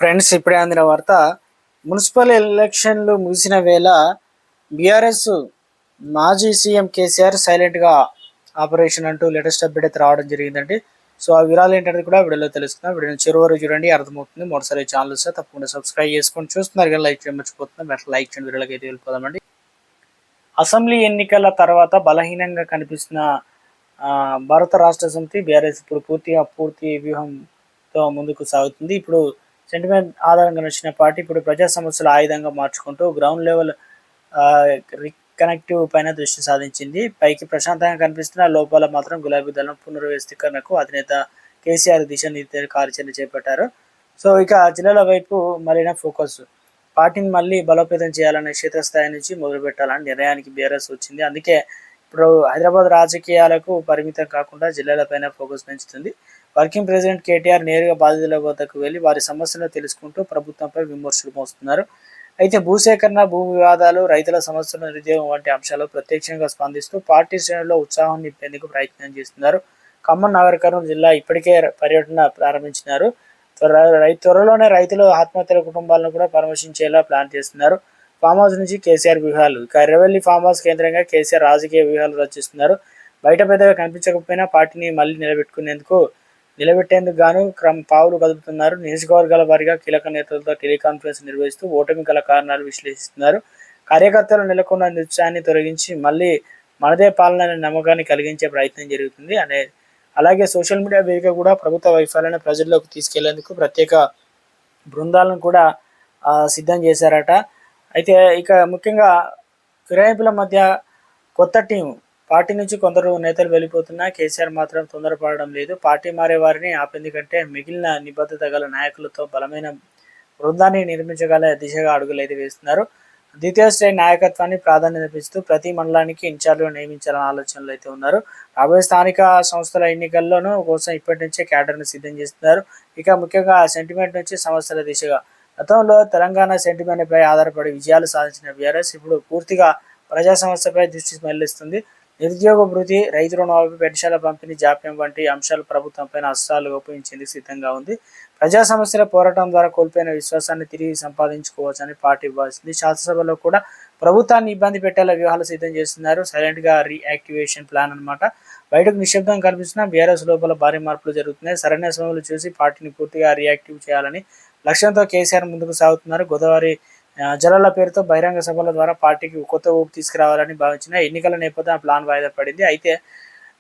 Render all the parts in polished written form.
Friends, ఇప్పుడే అందిన వార్త. మున్సిపల్ ఎలక్షన్లు ముగిసిన వేళ బీఆర్ఎస్ మాజీ సీఎం కేసీఆర్ సైలెంట్గా ఆపరేషన్ అంటూ లేటెస్ట్ అప్డేట్ అయితే రావడం జరిగిందండి. సో ఆ వివరాలు ఏంటనేది కూడా వీడియోలో తెలుసుకుందాం. వీడియోని చివరి వరకు చూడండి, అర్థమవుతుంది. మొదటిసారి ఛానల్ వస్తే తప్పకుండా సబ్స్క్రైబ్ చేసుకొని చూస్తున్నారు కానీ లైక్ చేయడం మర్చిపోతున్నాం. వెంటనే లైక్ చేయండి. వీడియోలోకి అయితే వెళ్ళిపోదామండి. అసెంబ్లీ ఎన్నికల తర్వాత బలహీనంగా కనిపిస్తున్న భారత రాష్ట్ర సమితి బీఆర్ఎస్ ఇప్పుడు పూర్తి వ్యూహంతో ముందుకు సాగుతుంది. ఇప్పుడు సెంటిమెంట్ ఆధారంగా నచ్చిన పార్టీ ఇప్పుడు ప్రజా సమస్యల ఆయుధంగా మార్చుకుంటూ గ్రౌండ్ లెవెల్ రికనెక్టివ్ పైన దృష్టి సాధించింది. పైకి ప్రశాంతంగా కనిపిస్తున్న లోపాల మాత్రం గులాబీ దళం పునర్వ్యవస్థీకరణకు అధినేత కేసీఆర్ దిశానిర్దేశ కార్యాచరణ చేపట్టారు. సో ఇక జిల్లాల వైపు మళ్ళీ ఫోకస్ పార్టీని మళ్ళీ బలోపేతం చేయాలనే క్షేత్రస్థాయి నుంచి మొదలు పెట్టాలని నిర్ణయానికి బీఆర్ఎస్ వచ్చింది. అందుకే ఇప్పుడు హైదరాబాద్ రాజకీయాలకు పరిమితం కాకుండా జిల్లాలపైన ఫోకస్ పెంచుతుంది. వర్కింగ్ ప్రెసిడెంట్ కేటీఆర్ నేరుగా బాధితుల వద్దకు వెళ్లి వారి సమస్యలను తెలుసుకుంటూ ప్రభుత్వంపై విమర్శలు మోస్తున్నారు. అయితే భూసేకరణ, భూ వివాదాలు, రైతుల సమస్యలు, నిరుద్యోగం వంటి అంశాలు ప్రత్యక్షంగా స్పందిస్తూ పార్టీ శ్రేణుల్లో ఉత్సాహం నింపేందుకు ప్రయత్నం చేస్తున్నారు. ఖమ్మం, నగర కర్నూలు జిల్లా ఇప్పటికే పర్యటన ప్రారంభించినారు. త్వరలోనే రైతులు ఆత్మహత్యల కుటుంబాలను కూడా పరామర్శించేలా ప్లాన్ చేస్తున్నారు. ఫామ్ హౌస్ నుంచి కేసీఆర్ వ్యూహాలు. ఇక ఎర్రవెల్లి ఫామ్ హౌస్ కేంద్రంగా కేసీఆర్ రాజకీయ వ్యూహాలు రచిస్తున్నారు. బయట పెద్దగా కనిపించకపోయినా పార్టీని మళ్ళీ నిలబెట్టేందుకు గాను పావులు కదుపుతున్నారు. నియోజకవర్గాల వారీగా కీలక నేతలతో టెలికాన్ఫరెన్స్ నిర్వహిస్తూ ఓటమి గల కారణాలు విశ్లేషిస్తున్నారు. కార్యకర్తలు నెలకొన్న నిరుత్సాహాన్ని తొలగించి మళ్ళీ మనదే పాలన అనే నమ్మకాన్ని కలిగించే ప్రయత్నం జరుగుతుంది. అలాగే సోషల్ మీడియా వేదిక కూడా ప్రభుత్వ వైఫల్యాన్ని ప్రజల్లోకి తీసుకెళ్లేందుకు ప్రత్యేక బృందాలను కూడా సిద్ధం చేశారట. అయితే ఇక ముఖ్యంగా ఫిరాయింపుల మధ్య కొత్త టీం పార్టీ నుంచి కొందరు నేతలు వెళ్ళిపోతున్నా కేసీఆర్ మాత్రం తొందరపడడం లేదు. పార్టీ మారే వారిని ఆపేందుకంటే మిగిలిన నిబద్ధత గల నాయకులతో బలమైన బృందాన్ని నిర్మించగల దిశగా అడుగులు అయితే వేస్తున్నారు. ద్వితీయ శ్రేణి నాయకత్వాన్ని ప్రాధాన్యత ఇస్తూ ప్రతి మండలానికి ఇన్ఛార్జ్లు నియమించాలన్న ఆలోచనలు అయితే ఉన్నారు. రాబోయే స్థానిక సంస్థల ఎన్నికల్లోనూ కోసం ఇప్పటి నుంచే క్యాడర్ను సిద్ధం చేస్తున్నారు. ఇక ముఖ్యంగా సెంటిమెంట్ నుంచి సమస్యల దిశగా గతంలో తెలంగాణ సెంటిమెంట్పై ఆధారపడి విజయాలు సాధించిన బీఆర్ఎస్ ఇప్పుడు పూర్తిగా ప్రజా సమస్యపై దృష్టి మళ్లిస్తుంది. నిరుద్యోగ భృతి, రైతు రుణమాఫీ, పెన్షన్ల పంపిణీ జాప్యం వంటి అంశాలు ప్రభుత్వంపై అస్త్రాలు ఉపయోగించేందుకు సిద్ధంగా ఉంది. ప్రజా సమస్యల పోరాటం ద్వారా కోల్పోయిన విశ్వాసాన్ని తిరిగి సంపాదించుకోవచ్చని పార్టీ భావిస్తుంది. శాసనసభలో కూడా ప్రభుత్వాన్ని ఇబ్బంది పెట్టేలా వ్యూహాలు సిద్ధం చేస్తున్నారు. సైలెంట్గా రీయాక్టివేషన్ ప్లాన్ అనమాట. బయటకు నిశ్శబ్దం కనిపిస్తున్న బీఆర్ఎస్ లోపల భారీ మార్పులు జరుగుతున్నాయి. సరైన సమయంలో చూసి పార్టీని పూర్తిగా రియాక్టివ్ చేయాలని లక్ష్యంతో కేసీఆర్ ముందుకు సాగుతున్నారు. గోదావరి జలాల పేరుతో బహిరంగ సభల ద్వారా పార్టీకి కొత్త ఊపు తీసుకురావాలని భావించిన ఎన్నికల నేపథ్యంలో ఆ ప్లాన్ వాయిదా పడింది. అయితే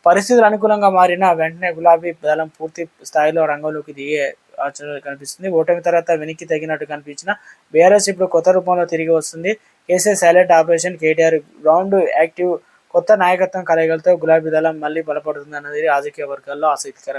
పరిస్థితులు అనుకూలంగా మారిన వెంటనే గులాబీ దళం పూర్తి స్థాయిలో రంగంలోకి దిగే ఆచరణ కనిపిస్తుంది. ఓటమి తర్వాత వెనక్కి తగినట్టు కనిపించిన బీఆర్ఎస్ ఇప్పుడు కొత్త రూపంలో తిరిగి వస్తుంది. KCR silent operation, KTR ground active, కొత్త నాయకత్వం కలయికలతో గులాబీ దళం మళ్ళీ బలపడుతుంది అన్నది రాజకీయ వర్గాల్లో ఆసక్తికరంగా